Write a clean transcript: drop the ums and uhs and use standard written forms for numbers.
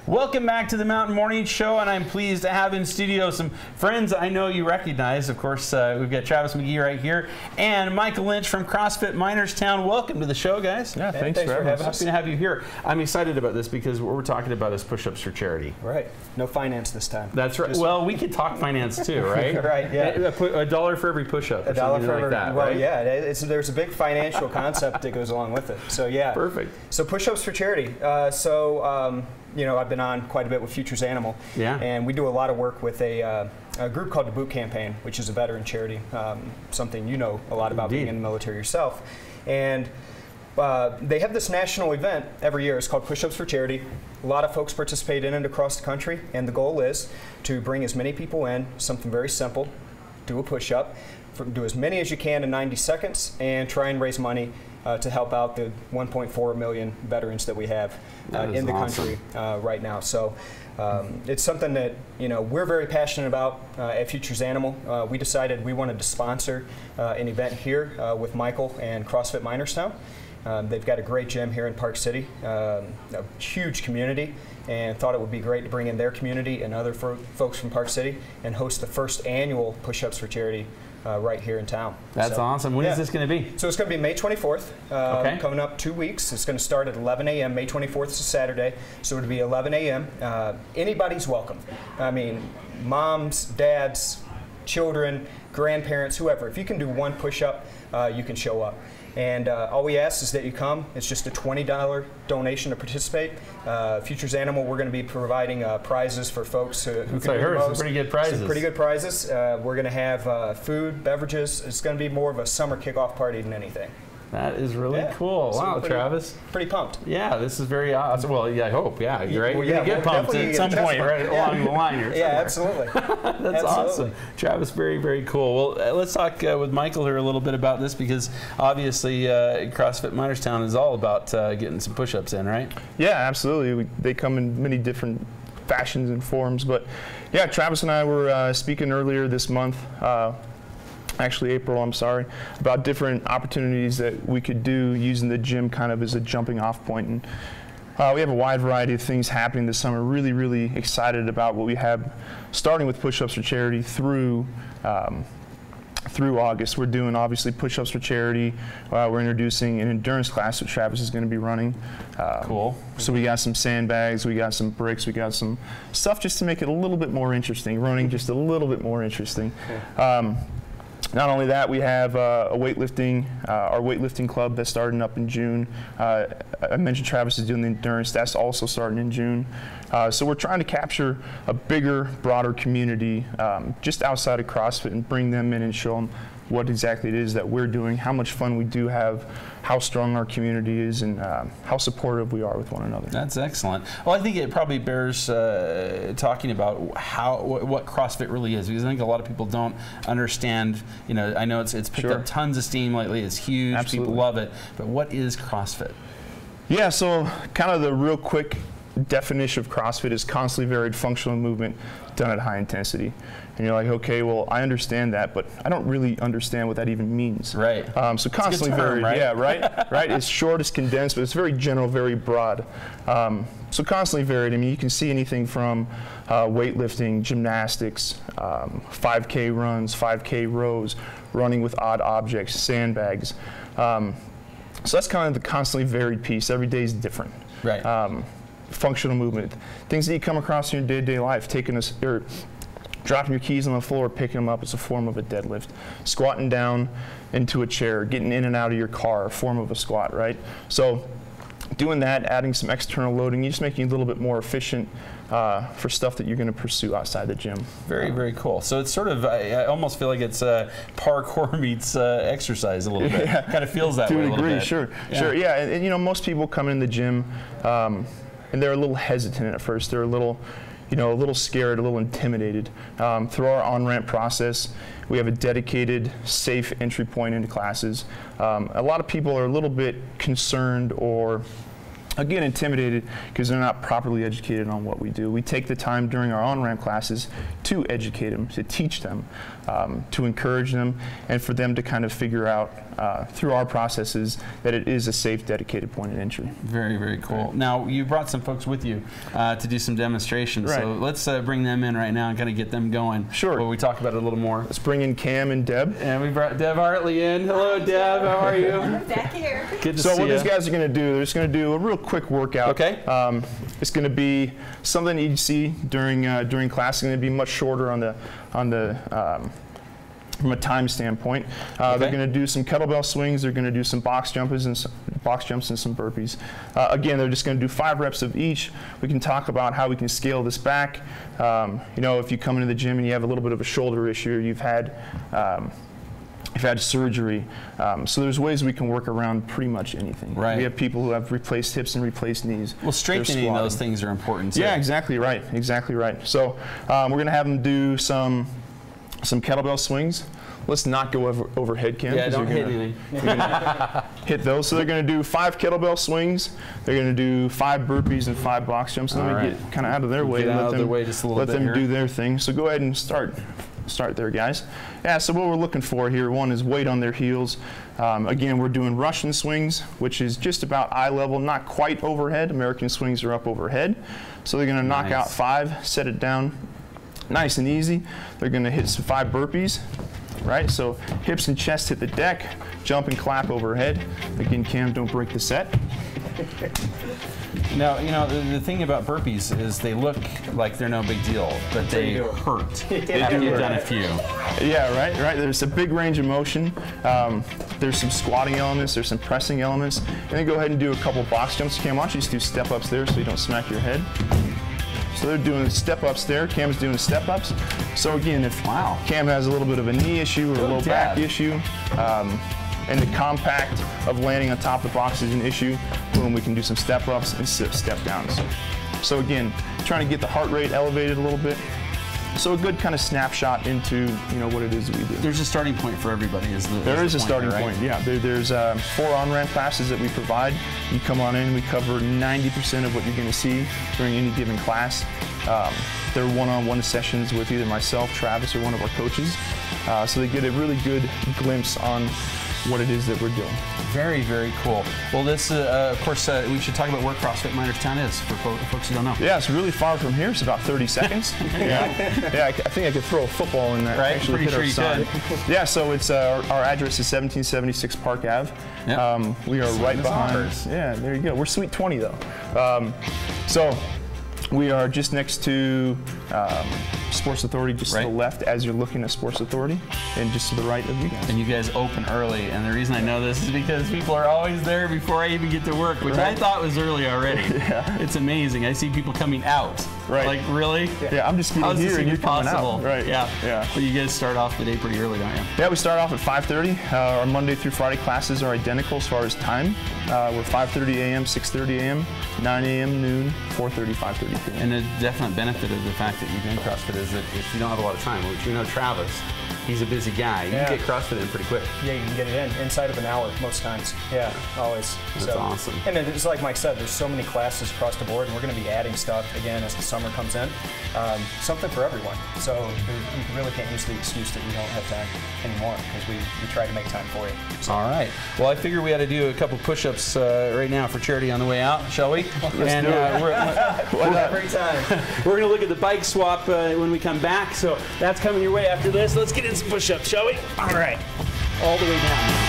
Welcome back to the Mountain Morning Show, and I'm pleased to have in studio some friends I know you recognize. Of course, we've got Travis McGhee right here and Michael Lynch from CrossFit Minerstown. Welcome to the show, guys. Yeah, thanks for having us. Happy to have you here. I'm excited about this because what we're talking about is push-ups for charity. Right. No finance this time. That's right. Well, we could talk finance too, right? Right, yeah. $1 for every push-up or something like that, well, right? yeah, there's a big financial concept that goes along with it. So, yeah. Perfect. So, push-ups for charity. You know, I've been on quite a bit with Futures Animal, and we do a lot of work with a group called the Boot Campaign, which is a veteran charity, something you know a lot about being in the military yourself. And they have this national event every year. It's called Push-Ups for Charity. A lot of folks participate in it across the country, and the goal is to bring as many people in, something very simple, do a push-up, do as many as you can in 90 seconds, and try and raise money to help out the 1.4 million veterans that we have in the country right now. So it's something that we're very passionate about at Futures Animal. We decided we wanted to sponsor an event here with Michael and CrossFit Minerstown. They've got a great gym here in Park City, a huge community, and thought it would be great to bring in their community and other folks from Park City and host the first annual Push-Ups for Charity right here in town. That's awesome. When is this going to be? So it's going to be May 24th, coming up 2 weeks. It's going to start at 11 a.m. May 24th is a Saturday, so it'll be 11 a.m. Anybody's welcome. I mean, moms, dads, children, grandparents, whoever. If you can do one push-up, you can show up. And all we ask is that you come. It's just a $20 donation to participate. Futures Animal, we're going to be providing prizes for folks who can do the most. Some pretty good prizes. Some pretty good prizes. We're going to have food, beverages. It's going to be more of a summer kickoff party than anything. That is really cool. So wow, Travis. Pretty pumped. Yeah, this is very awesome. Well, yeah, I hope. Yeah, you're right. Well, You're going to get pumped at some point right along the line here. Yeah, absolutely. That's awesome. Travis, very, very cool. Well, let's talk with Michael here a little bit about this because obviously CrossFit Minerstown is all about getting some push-ups in, right? Yeah, absolutely. They come in many different fashions and forms. But yeah, Travis and I were speaking earlier this month, actually April, I'm sorry, about different opportunities that we could do using the gym kind of as a jumping off point. And we have a wide variety of things happening this summer. Really, really excited about what we have, starting with Push-Ups for Charity through August. We're doing obviously Push-Ups for Charity. We're introducing an endurance class that Travis is going to be running. Cool. So we got some sandbags, we got some bricks, we got some stuff just to make it a little bit more interesting, running just a little bit more interesting. Not only that, we have our weightlifting club that's starting up in June. I mentioned Travis is doing the endurance. That's also starting in June. So we're trying to capture a bigger, broader community just outside of CrossFit and bring them in and show them what exactly it is that we're doing, how much fun we do have, how strong our community is, and how supportive we are with one another. That's excellent. Well, I think it probably bears talking about what CrossFit really is, because I think a lot of people don't understand. I know it's picked up tons of steam lately. It's huge. Absolutely. People love it. But what is CrossFit? Yeah, so kind of the real quick definition of CrossFit is constantly varied functional movement done at high intensity. And you're like, okay, well, I understand that, but I don't really understand what that even means. Right. So constantly varied, right? Yeah, right. Right. It's short, it's condensed, but it's very general, very broad. So constantly varied. I mean, you can see anything from weightlifting, gymnastics, 5K runs, 5K rows, running with odd objects, sandbags. So that's kind of the constantly varied piece. Every day is different. Right. Functional movement, things that you come across in your day-to-day life, dropping your keys on the floor, picking them up, it's a form of a deadlift. Squatting down into a chair, getting in and out of your car, a form of a squat, right? So doing that, adding some external loading, you're just making it a little bit more efficient for stuff that you're going to pursue outside the gym. Very, very cool. So it's sort of, I almost feel like it's parkour meets exercise a little bit. Yeah. Kind of feels that way a little bit. To a degree, sure. Sure, yeah. And most people come in the gym and they're a little hesitant at first. They're a little scared, a little intimidated. Through our on-ramp process, we have a dedicated, safe entry point into classes. A lot of people are a little bit concerned or, again, intimidated because they're not properly educated on what we do. We take the time during our on-ramp classes to educate them, to teach them, to encourage them, and for them to kind of figure out through our processes that it is a safe, dedicated point of entry. Very, very cool. Right. Now, you brought some folks with you to do some demonstrations, right. So let's bring them in right now and kind of get them going. Sure. While we talk about it a little more. Let's bring in Cam and Deb. And we brought Deb Hartley in. Hello, Deb. How are you? I'm back here. Good to see you. So what these guys are going to do, they're just going to do a real quick workout. Okay. It's going to be something that you see during class. It's going to be much shorter on the from a time standpoint. Okay. They're going to do some kettlebell swings. They're going to do some box jumps and some burpees. Again, they're just going to do 5 reps of each. We can talk about how we can scale this back. You know, if you come into the gym and you have a little bit of a shoulder issue, you've had surgery, so there's ways we can work around pretty much anything. Right. We have people who have replaced hips and replaced knees. Well, strengthening those things are important too. Yeah, exactly right. Exactly right. So we're going to have them do some kettlebell swings. Let's not go over head cam. Yeah, don't hit anything. Hit those. So they're going to do 5 kettlebell swings. They're going to do 5 burpees and 5 box jumps. Let me get kind of out of their way. Let them do their thing. So go ahead and start there, guys. Yeah, so what we're looking for here, one is weight on their heels. Again, we're doing Russian swings, which is just about eye level, not quite overhead. American swings are up overhead. So they're going to knock out 5, set it down nice and easy. They're going to hit some 5 burpees, right? So hips and chest hit the deck, jump and clap overhead. Again, Cam, don't break the set. Now, you know, the thing about burpees is they look like they're no big deal, but they hurt. After you've done a few. Yeah, right. There's a big range of motion. There's some squatting elements. There's some pressing elements. And then go ahead and do a couple box jumps. Cam, why don't you just do step-ups there so you don't smack your head. So they're doing step-ups there. Cam's doing step-ups. So again, if Cam has a little bit of a knee issue or a low back issue, and the compact of landing on top of the box is an issue, boom, we can do some step-ups and step downs. So again, trying to get the heart rate elevated a little bit. So a good kind of snapshot into what it is we do. There's a starting point for everybody. There is a starting point. Yeah, there's 4 on-ramp classes that we provide. You come on in, we cover 90% of what you're going to see during any given class. They're one-on-one sessions with either myself, Travis, or one of our coaches. So they get a really good glimpse on what it is that we're doing. Very, very cool. Well, this, of course, we should talk about where CrossFit Minorstown is for folks who don't know. Yeah, it's really far from here. It's about 30 seconds. Yeah, I think I could throw a football in there. Right, actually pretty sure you could. Yeah, so it's our address is 1776 Park Ave. Yep. We are right behind. Yeah, there you go. We're Suite 20 though. So we are just next to Sports Authority, just to the left as you're looking at Sports Authority, and just to the right of you guys. And you guys open early, and the reason I know this is because people are always there before I even get to work, which I thought was early already. Yeah. It's amazing. I see people coming out. Right. Like, really? Yeah, I'm just getting here and you're coming out. Right. Yeah. But you guys start off the day pretty early, don't you? Yeah, we start off at 5:30. Our Monday through Friday classes are identical as far as time. We're 5:30 a.m., 6:30 a.m., 9 a.m., noon, 4:30, 5:30 p.m. And the definite benefit of the fact that you've been CrossFit is that if you don't have a lot of time, which you know Travis, he's a busy guy. You can get CrossFit in pretty quick. Yeah, you can get it inside of an hour most times. Yeah, always. That's awesome. And then it's like Mike said, there's so many classes across the board, and we're going to be adding stuff again as the summer comes in. Something for everyone. So you really can't use the excuse that you don't have time anymore, because we try to make time for you. So. All right. Well, I figure we ought to do a couple push-ups right now for charity on the way out, shall we? Let's do it. Every time. We're going to look at the bike swap when we come back, so that's coming your way after this. Let's get in some push-ups, shall we? All right. All the way down.